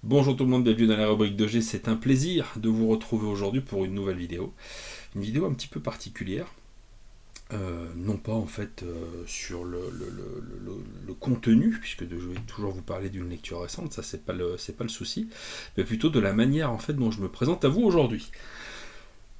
Bonjour tout le monde, bienvenue dans la rubrique de G, c'est un plaisir de vous retrouver aujourd'hui pour une nouvelle vidéo. Une vidéo un petit peu particulière, non pas en fait sur le contenu, puisque je vais toujours vous parler d'une lecture récente, ça c'est pas le souci, mais plutôt de la manière en fait dont je me présente à vous aujourd'hui.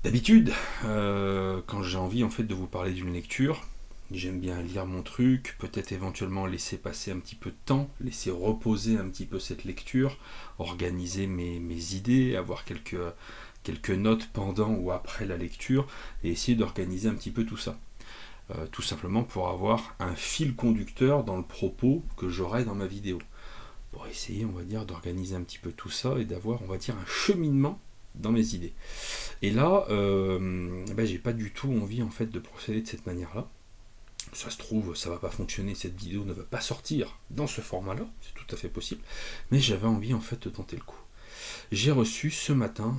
D'habitude, quand j'ai envie en fait de vous parler d'une lecture, j'aime bien lire mon truc, peut-être éventuellement laisser passer un petit peu de temps, laisser reposer un petit peu cette lecture, organiser mes idées, avoir quelques notes pendant ou après la lecture, et essayer d'organiser un petit peu tout ça. Tout simplement pour avoir un fil conducteur dans le propos que j'aurai dans ma vidéo. Pour essayer, on va dire, d'organiser un petit peu tout ça et d'avoir, on va dire, un cheminement dans mes idées. Et là, j'ai pas du tout envie en fait de procéder de cette manière-là. Ça se trouve, ça va pas fonctionner, cette vidéo ne va pas sortir dans ce format-là, c'est tout à fait possible, mais j'avais envie en fait de tenter le coup. J'ai reçu ce matin,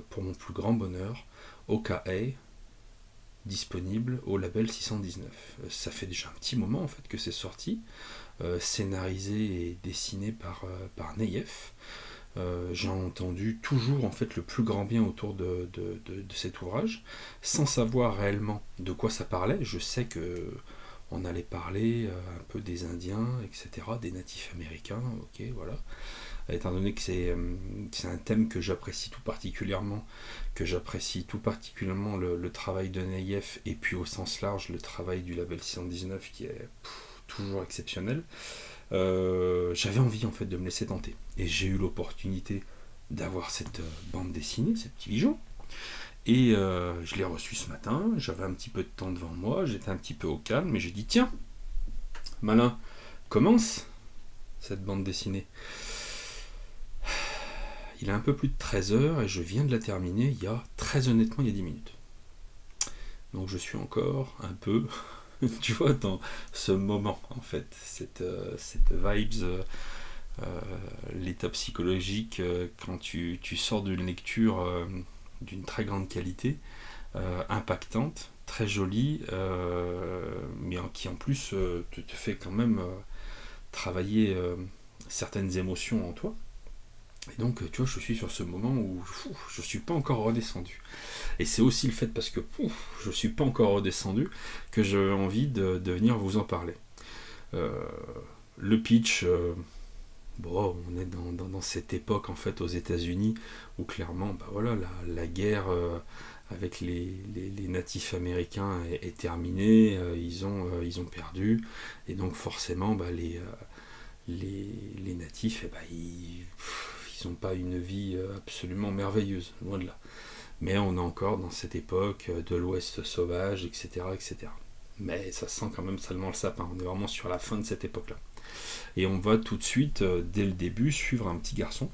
pour mon plus grand bonheur, OKA, disponible au label 619. Ça fait déjà un petit moment en fait que c'est sorti, scénarisé et dessiné par Neyef. J'ai entendu toujours en fait le plus grand bien autour de cet ouvrage, sans savoir réellement de quoi ça parlait. Je sais que on allait parler un peu des Indiens, etc., des natifs américains, ok, voilà. Étant donné que c'est un thème que j'apprécie tout particulièrement le travail de Neyef, et puis au sens large le travail du label 619 qui est toujours exceptionnel. J'avais envie en fait de me laisser tenter. Et j'ai eu l'opportunité d'avoir cette bande dessinée, ces petits bijoux. Et je l'ai reçu ce matin, j'avais un petit peu de temps devant moi, j'étais un petit peu au calme, et j'ai dit tiens, malin, commence cette bande dessinée. Il est un peu plus de 13 heures et je viens de la terminer très honnêtement, il y a 10 minutes. Donc je suis encore un peu, tu vois, dans ce moment en fait, cette vibes, l'état psychologique quand tu sors d'une lecture d'une très grande qualité, impactante, très jolie, mais qui en plus te fait quand même travailler certaines émotions en toi. Et donc, tu vois, je suis sur ce moment où je suis pas encore redescendu. Et c'est aussi le fait parce que je suis pas encore redescendu que j'ai envie de venir vous en parler. Euh, le pitch, bon, on est dans cette époque en fait aux États-Unis où clairement, bah voilà, la guerre avec les natifs américains est terminée, ils ont perdu, et donc forcément, bah, les natifs, ils n'ont pas une vie absolument merveilleuse, loin de là. Mais on est encore dans cette époque de l'Ouest sauvage, etc., etc. Mais ça sent quand même salement le sapin. On est vraiment sur la fin de cette époque-là. Et on va tout de suite, dès le début, suivre un petit garçon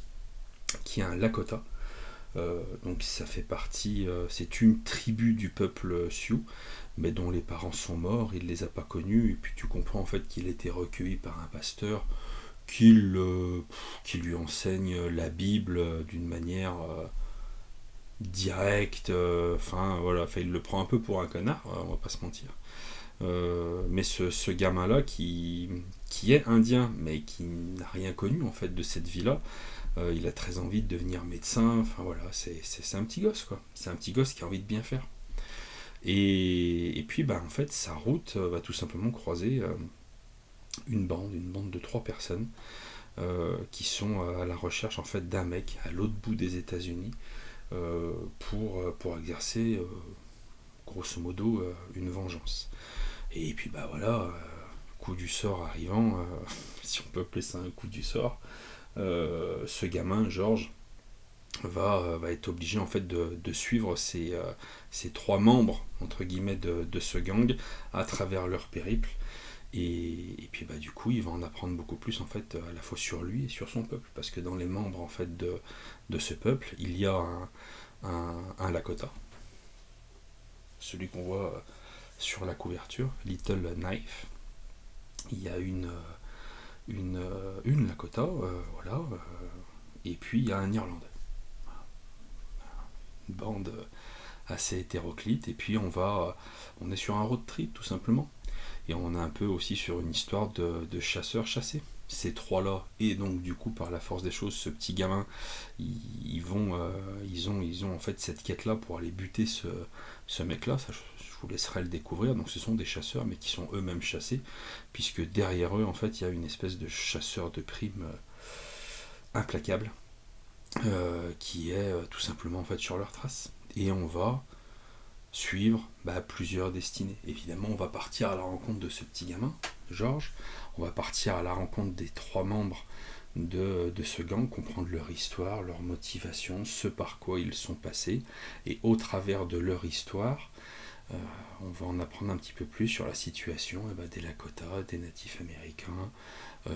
qui est un Lakota. Donc ça fait partie, c'est une tribu du peuple Sioux, mais dont les parents sont morts, il ne les a pas connus, et puis tu comprends en fait qu'il a été recueilli par un pasteur qui lui enseigne la Bible d'une manière directe, voilà, il le prend un peu pour un connard, on va pas se mentir. Mais ce gamin-là qui est indien, mais qui n'a rien connu en fait de cette vie-là, il a très envie de devenir médecin, enfin voilà, c'est un petit gosse quoi. C'est un petit gosse qui a envie de bien faire. Et puis bah en fait sa route va tout simplement croiser une bande de trois personnes qui sont à la recherche en fait d'un mec à l'autre bout des États-Unis pour exercer grosso modo une vengeance. Et puis bah voilà, coup du sort arrivant, si on peut appeler ça un coup du sort, ce gamin, Georges, va être obligé en fait de suivre ces trois membres entre guillemets de ce gang à travers leur périple. Et puis bah du coup il va en apprendre beaucoup plus en fait à la fois sur lui et sur son peuple, parce que dans les membres en fait de ce peuple il y a un Lakota, celui qu'on voit sur la couverture, Little Knife. Il y a une Lakota, voilà, et puis il y a un Irlandais. Une bande assez hétéroclite, et puis on est sur un road trip tout simplement. Et on est un peu aussi sur une histoire de chasseur-chassé. ces trois-là, et donc du coup par la force des choses, ce petit gamin, ils ont en fait cette quête-là pour aller buter ce mec-là. Ça, je vous laisserai le découvrir. Donc ce sont des chasseurs, mais qui sont eux-mêmes chassés, puisque derrière eux, en fait, il y a une espèce de chasseur de primes implacable, qui est tout simplement en fait sur leur trace. Et on va suivre plusieurs destinées. Évidemment, on va partir à la rencontre de ce petit gamin, Georges. On va partir à la rencontre des trois membres de ce gang, comprendre leur histoire, leur motivation, ce par quoi ils sont passés. Et au travers de leur histoire, on va en apprendre un petit peu plus sur la situation des Lakota, des natifs américains,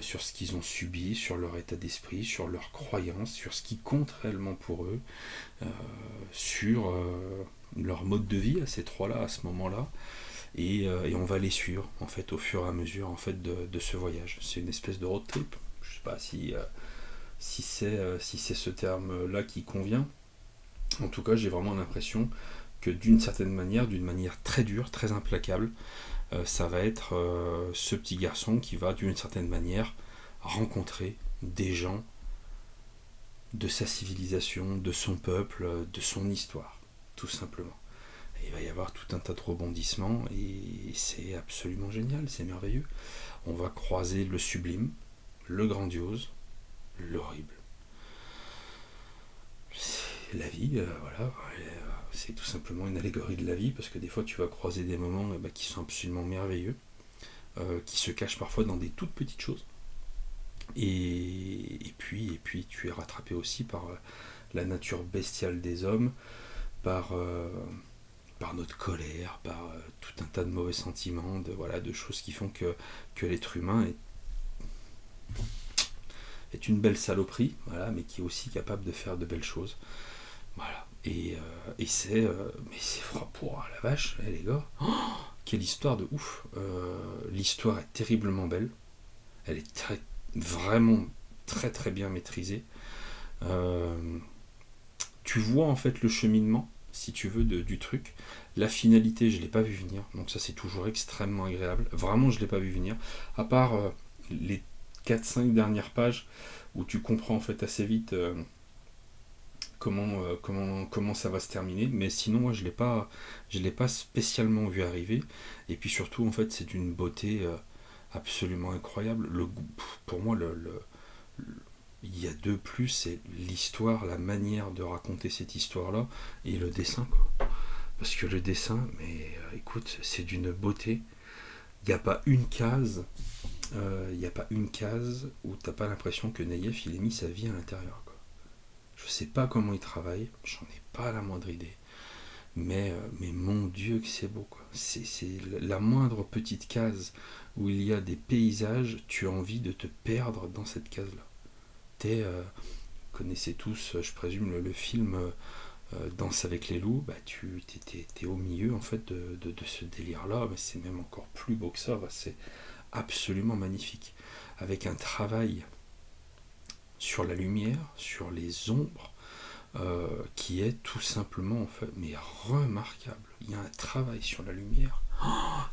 sur ce qu'ils ont subi, sur leur état d'esprit, sur leurs croyances, sur ce qui compte réellement pour eux, sur leur mode de vie à ces trois-là, à ce moment-là, et on va les suivre en fait au fur et à mesure en fait de ce voyage. C'est une espèce de road trip. Je sais pas si c'est ce terme-là qui convient. En tout cas, j'ai vraiment l'impression que d'une certaine manière, d'une manière très dure, très implacable, ça va être ce petit garçon qui va d'une certaine manière rencontrer des gens de sa civilisation, de son peuple, de son histoire, tout simplement. Et il va y avoir tout un tas de rebondissements et c'est absolument génial, c'est merveilleux. On va croiser le sublime, le grandiose, l'horrible. C'est la vie, voilà, c'est tout simplement une allégorie de la vie, parce que des fois tu vas croiser des moments qui sont absolument merveilleux, qui se cachent parfois dans des toutes petites choses. Et puis tu es rattrapé aussi par la nature bestiale des hommes, par, par notre colère, par tout un tas de mauvais sentiments, de choses qui font que l'être humain est une belle saloperie, voilà, mais qui est aussi capable de faire de belles choses. Voilà. Et mais c'est froid pour la vache, les gars. Oh, quelle histoire de ouf. L'histoire est terriblement belle. Elle est vraiment très très bien maîtrisée. Tu vois en fait le cheminement, si tu veux, du truc. La finalité, je ne l'ai pas vu venir. Donc ça, c'est toujours extrêmement agréable. Vraiment, je ne l'ai pas vu venir. À part les 4-5 dernières pages où tu comprends en fait assez vite comment ça va se terminer. Mais sinon, moi, je l'ai pas spécialement vu arriver. Et puis surtout, en fait, c'est d'une beauté absolument incroyable. Pour moi, il y a deux plus, c'est l'histoire, la manière de raconter cette histoire-là, et le dessin, quoi. Parce que le dessin, mais écoute, c'est d'une beauté. Il n'y a pas une case, où t'as pas l'impression que Naïef il ait mis sa vie à l'intérieur, quoi. Je sais pas comment il travaille, j'en ai pas la moindre idée. Mais mon Dieu que c'est beau, quoi. C'est la moindre petite case où il y a des paysages, tu as envie de te perdre dans cette case-là. Connaissez tous, je présume, le film Danse avec les loups. Tu t'es au milieu en fait de ce délire-là, mais c'est même encore plus beau que ça. C'est absolument magnifique, avec un travail sur la lumière, sur les ombres, qui est tout simplement en fait, mais remarquable. Il y a un travail sur la lumière,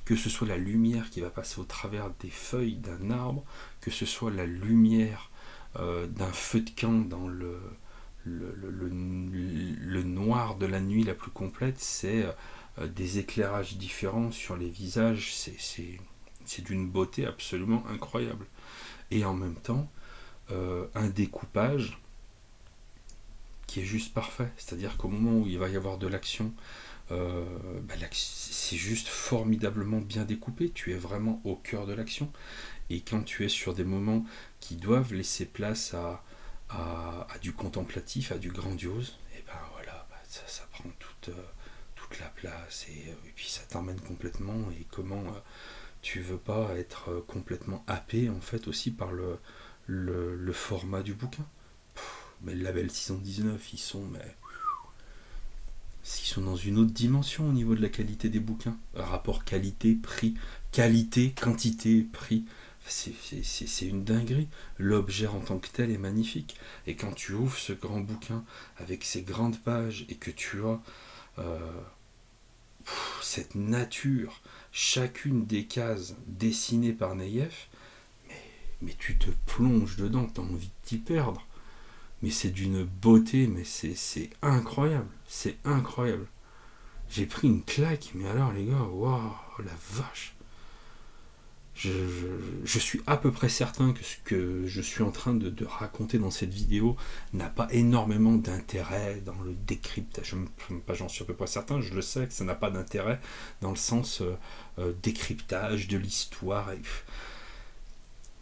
que ce soit la lumière qui va passer au travers des feuilles d'un arbre, que ce soit la lumière d'un feu de camp dans le noir de la nuit la plus complète, c'est des éclairages différents sur les visages, c'est d'une beauté absolument incroyable. Et en même temps, un découpage qui est juste parfait, c'est-à-dire qu'au moment où il va y avoir de l'action, c'est juste formidablement bien découpé, tu es vraiment au cœur de l'action. Et quand tu es sur des moments qui doivent laisser place à du contemplatif, à du grandiose, et ben voilà, ça prend toute la place, et puis ça t'emmène complètement. Et comment tu veux pas être complètement happé en fait aussi par le format du bouquin. Mais le label 619, ils sont dans une autre dimension au niveau de la qualité des bouquins. Rapport qualité-prix, qualité, quantité, prix. C'est une dinguerie. L'objet en tant que tel est magnifique. Et quand tu ouvres ce grand bouquin avec ses grandes pages et que tu as cette nature, chacune des cases dessinées par Naïef, mais tu te plonges dedans, tu as envie de t'y perdre. Mais c'est d'une beauté, mais c'est incroyable, c'est incroyable. J'ai pris une claque, mais alors les gars, waouh, la vache. Je suis à peu près certain que ce que je suis en train de raconter dans cette vidéo n'a pas énormément d'intérêt dans le décryptage. J'en suis à peu près certain, je le sais que ça n'a pas d'intérêt dans le sens décryptage de l'histoire.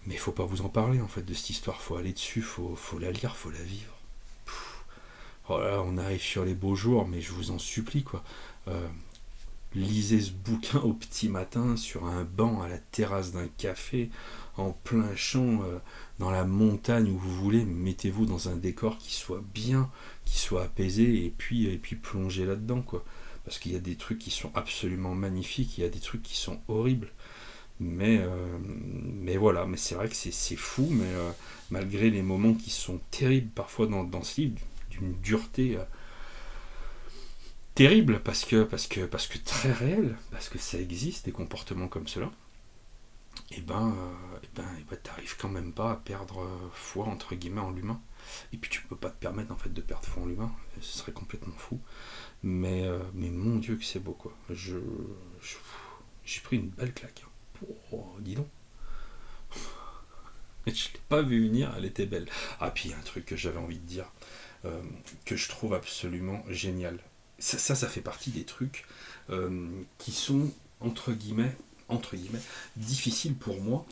Mais il faut pas vous en parler en fait de cette histoire, faut aller dessus, faut la lire, faut la vivre. Oh là, on arrive sur les beaux jours, mais je vous en supplie quoi. Lisez ce bouquin au petit matin sur un banc à la terrasse d'un café, en plein champ, dans la montagne où vous voulez. Mettez-vous dans un décor qui soit bien, qui soit apaisé, et puis plongez là-dedans, quoi. Parce qu'il y a des trucs qui sont absolument magnifiques, il y a des trucs qui sont horribles. Mais voilà, mais c'est vrai que c'est fou, mais malgré les moments qui sont terribles parfois dans ce livre, d'une dureté terrible parce que très réel, parce que ça existe des comportements comme cela, et t'arrives quand même pas à perdre foi entre guillemets en l'humain. Et puis tu peux pas te permettre en fait de perdre foi en l'humain, ce serait complètement fou. Mais mon Dieu que c'est beau quoi. J'ai pris une belle claque. Oh, dis donc. Je l'ai pas vu venir, elle était belle. Ah puis il y a un truc que j'avais envie de dire, que je trouve absolument génial. Ça fait partie des trucs qui sont entre guillemets difficiles pour moi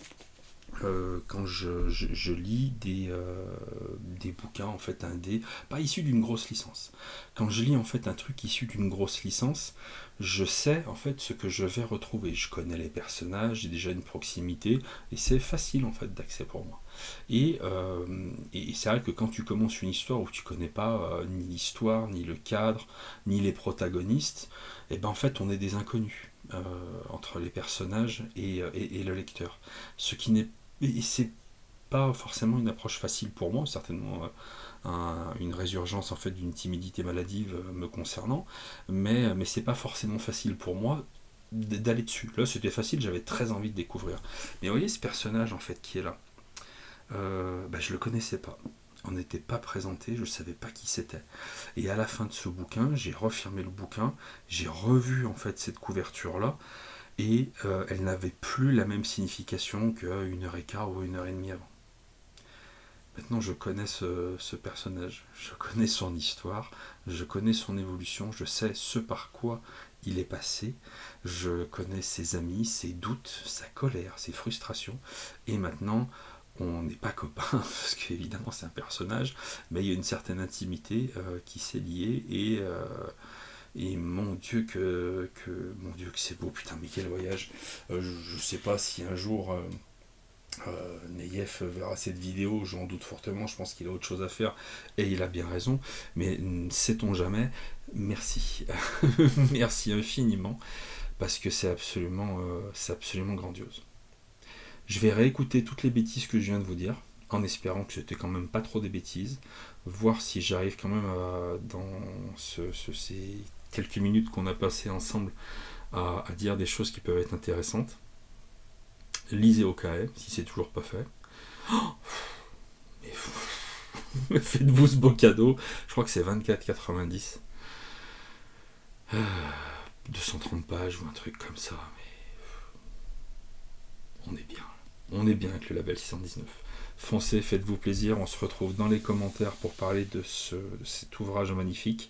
quand je lis des bouquins en fait indés, pas issus d'une grosse licence. Quand je lis en fait un truc issu d'une grosse licence, je sais en fait ce que je vais retrouver. Je connais les personnages, j'ai déjà une proximité et c'est facile en fait d'accès pour moi. Et c'est vrai que quand tu commences une histoire où tu connais pas ni l'histoire, ni le cadre, ni les protagonistes, et ben en fait on est des inconnus entre les personnages et le lecteur. Ce qui n'est et c'est pas forcément une approche facile pour moi, certainement une résurgence en fait d'une timidité maladive me concernant, mais c'est pas forcément facile pour moi d'aller dessus. Là c'était facile, j'avais très envie de découvrir. Mais vous voyez ce personnage en fait qui est là, je le connaissais pas. On n'était pas présenté, je ne savais pas qui c'était. Et à la fin de ce bouquin, j'ai refermé le bouquin, j'ai revu en fait cette couverture-là, et elle n'avait plus la même signification qu'une heure et quart ou une heure et demie avant. Maintenant, je connais ce personnage, je connais son histoire, je connais son évolution, je sais ce par quoi il est passé, je connais ses amis, ses doutes, sa colère, ses frustrations, et maintenant, on n'est pas copains, parce qu'évidemment c'est un personnage, mais il y a une certaine intimité qui s'est liée, et mon Dieu que c'est beau, putain, mais quel voyage. Je sais pas si un jour Neyef verra cette vidéo, j'en doute fortement, je pense qu'il a autre chose à faire, et il a bien raison, mais sait-on jamais, merci, merci infiniment, parce que c'est absolument grandiose. Je vais réécouter toutes les bêtises que je viens de vous dire, en espérant que c'était quand même pas trop des bêtises, voir si j'arrive quand même dans ces quelques minutes qu'on a passées ensemble à dire des choses qui peuvent être intéressantes. Lisez OKM si c'est toujours pas fait. Mais faites-vous ce beau cadeau, je crois que c'est 24,90. 230 pages ou un truc comme ça, mais on est bien avec le label 619. Foncez, faites-vous plaisir, on se retrouve dans les commentaires pour parler de cet ouvrage magnifique.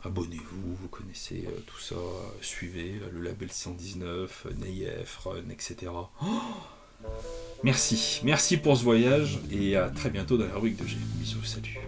Abonnez-vous, vous connaissez tout ça, suivez le label 619, Neyef, Run, etc. Merci pour ce voyage et à très bientôt dans la rubrique de G. Bisous, salut.